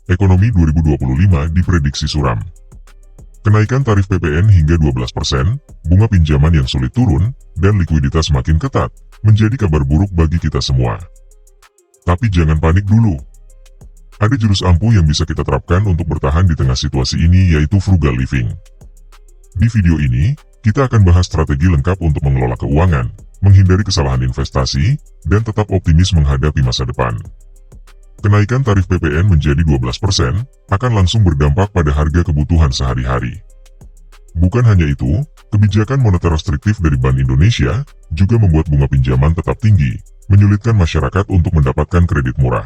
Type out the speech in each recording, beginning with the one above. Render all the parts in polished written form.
Ekonomi 2025 diprediksi suram. Kenaikan tarif PPN hingga 12%, bunga pinjaman yang sulit turun, dan likuiditas makin ketat, menjadi kabar buruk bagi kita semua. Tapi jangan panik dulu. Ada jurus ampuh yang bisa kita terapkan untuk bertahan di tengah situasi ini, yaitu frugal living. Di video ini, kita akan bahas strategi lengkap untuk mengelola keuangan, menghindari kesalahan investasi, dan tetap optimis menghadapi masa depan. Kenaikan tarif PPN menjadi 12% akan langsung berdampak pada harga kebutuhan sehari-hari. Bukan hanya itu, kebijakan moneter restriktif dari Bank Indonesia juga membuat bunga pinjaman tetap tinggi, menyulitkan masyarakat untuk mendapatkan kredit murah.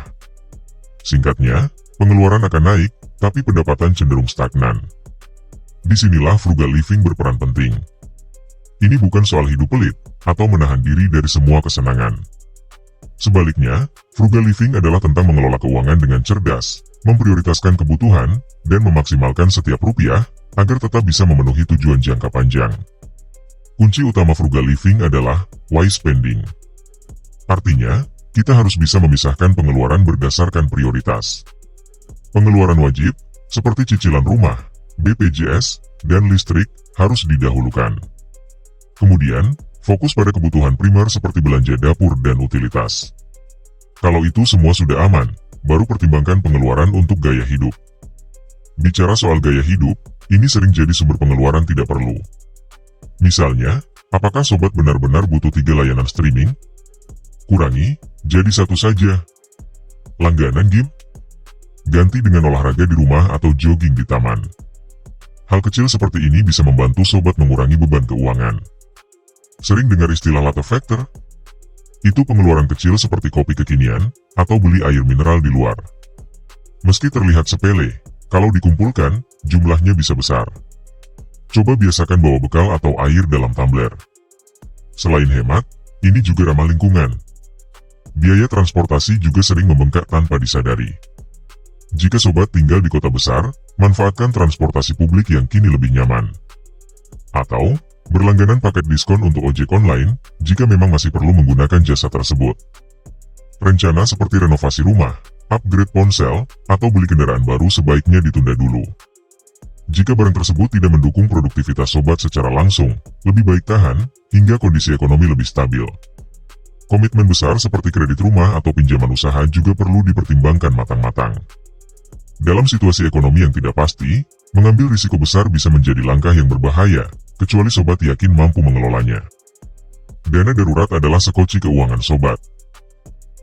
Singkatnya, pengeluaran akan naik, tapi pendapatan cenderung stagnan. Disinilah frugal living berperan penting. Ini bukan soal hidup pelit, atau menahan diri dari semua kesenangan. Sebaliknya, frugal living adalah tentang mengelola keuangan dengan cerdas, memprioritaskan kebutuhan, dan memaksimalkan setiap rupiah, agar tetap bisa memenuhi tujuan jangka panjang. Kunci utama frugal living adalah wise spending. Artinya, kita harus bisa memisahkan pengeluaran berdasarkan prioritas. Pengeluaran wajib, seperti cicilan rumah, BPJS, dan listrik, harus didahulukan. Kemudian, fokus pada kebutuhan primer seperti belanja dapur dan utilitas. Kalau itu semua sudah aman, baru pertimbangkan pengeluaran untuk gaya hidup. Bicara soal gaya hidup, ini sering jadi sumber pengeluaran tidak perlu. Misalnya, apakah sobat benar-benar butuh 3 layanan streaming? Kurangi, jadi 1 saja. Langganan game? Ganti dengan olahraga di rumah atau jogging di taman. Hal kecil seperti ini bisa membantu sobat mengurangi beban keuangan. Sering dengar istilah latte factor? Itu pengeluaran kecil seperti kopi kekinian, atau beli air mineral di luar. Meski terlihat sepele, kalau dikumpulkan, jumlahnya bisa besar. Coba biasakan bawa bekal atau air dalam tumbler. Selain hemat, ini juga ramah lingkungan. Biaya transportasi juga sering membengkak tanpa disadari. Jika sobat tinggal di kota besar, manfaatkan transportasi publik yang kini lebih nyaman. Atau, berlangganan paket diskon untuk ojek online, jika memang masih perlu menggunakan jasa tersebut. Rencana seperti renovasi rumah, upgrade ponsel, atau beli kendaraan baru sebaiknya ditunda dulu. Jika barang tersebut tidak mendukung produktivitas sobat secara langsung, lebih baik tahan, hingga kondisi ekonomi lebih stabil. Komitmen besar seperti kredit rumah atau pinjaman usaha juga perlu dipertimbangkan matang-matang. Dalam situasi ekonomi yang tidak pasti, mengambil risiko besar bisa menjadi langkah yang berbahaya, kecuali sobat yakin mampu mengelolanya. Dana darurat adalah sekoci keuangan sobat.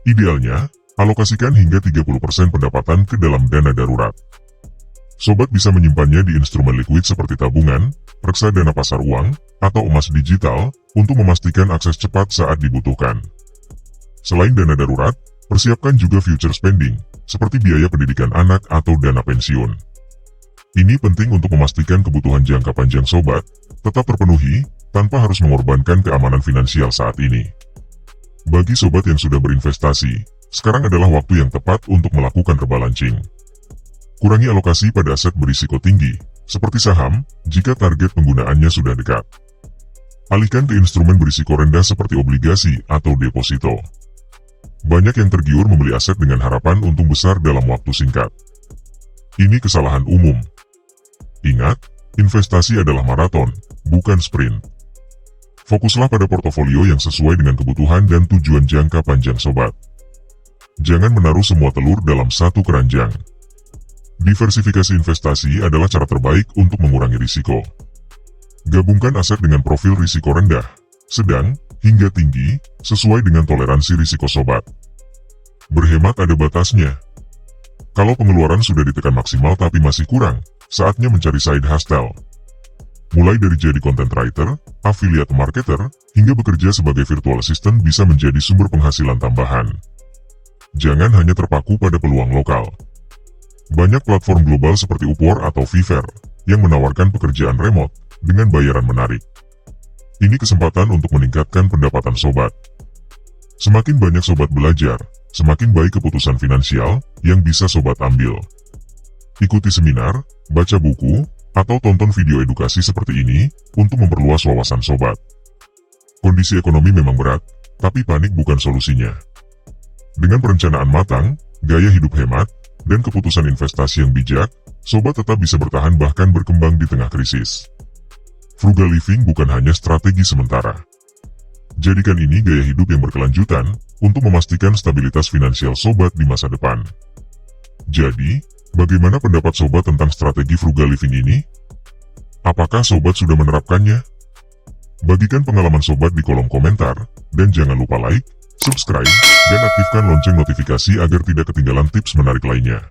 Idealnya, alokasikan hingga 30% pendapatan ke dalam dana darurat. Sobat bisa menyimpannya di instrumen likuid seperti tabungan, reksadana pasar uang, atau emas digital, untuk memastikan akses cepat saat dibutuhkan. Selain dana darurat, persiapkan juga future spending, seperti biaya pendidikan anak atau dana pensiun. Ini penting untuk memastikan kebutuhan jangka panjang sobat tetap terpenuhi, tanpa harus mengorbankan keamanan finansial saat ini. Bagi sobat yang sudah berinvestasi, sekarang adalah waktu yang tepat untuk melakukan rebalancing. Kurangi alokasi pada aset berisiko tinggi, seperti saham, jika target penggunaannya sudah dekat. Alihkan ke instrumen berisiko rendah seperti obligasi atau deposito. Banyak yang tergiur membeli aset dengan harapan untung besar dalam waktu singkat. Ini kesalahan umum. Ingat, investasi adalah maraton, bukan sprint. Fokuslah pada portofolio yang sesuai dengan kebutuhan dan tujuan jangka panjang sobat. Jangan menaruh semua telur dalam satu keranjang. Diversifikasi investasi adalah cara terbaik untuk mengurangi risiko. Gabungkan aset dengan profil risiko rendah, sedang, hingga tinggi, sesuai dengan toleransi risiko sobat. Berhemat ada batasnya. Kalau pengeluaran sudah ditekan maksimal tapi masih kurang, saatnya mencari side hustle. Mulai dari jadi content writer, affiliate marketer, hingga bekerja sebagai virtual assistant bisa menjadi sumber penghasilan tambahan. Jangan hanya terpaku pada peluang lokal. Banyak platform global seperti Upwork atau Fiverr, yang menawarkan pekerjaan remote, dengan bayaran menarik. Ini kesempatan untuk meningkatkan pendapatan sobat. Semakin banyak sobat belajar, semakin baik keputusan finansial yang bisa sobat ambil. Ikuti seminar, baca buku, atau tonton video edukasi seperti ini untuk memperluas wawasan sobat. Kondisi ekonomi memang berat, tapi panik bukan solusinya. Dengan perencanaan matang, gaya hidup hemat, dan keputusan investasi yang bijak, sobat tetap bisa bertahan bahkan berkembang di tengah krisis. Frugal living bukan hanya strategi sementara. Jadikan ini gaya hidup yang berkelanjutan untuk memastikan stabilitas finansial sobat di masa depan. Jadi, bagaimana pendapat sobat tentang strategi frugal living ini? Apakah sobat sudah menerapkannya? Bagikan pengalaman sobat di kolom komentar, dan jangan lupa like, subscribe, dan aktifkan lonceng notifikasi agar tidak ketinggalan tips menarik lainnya.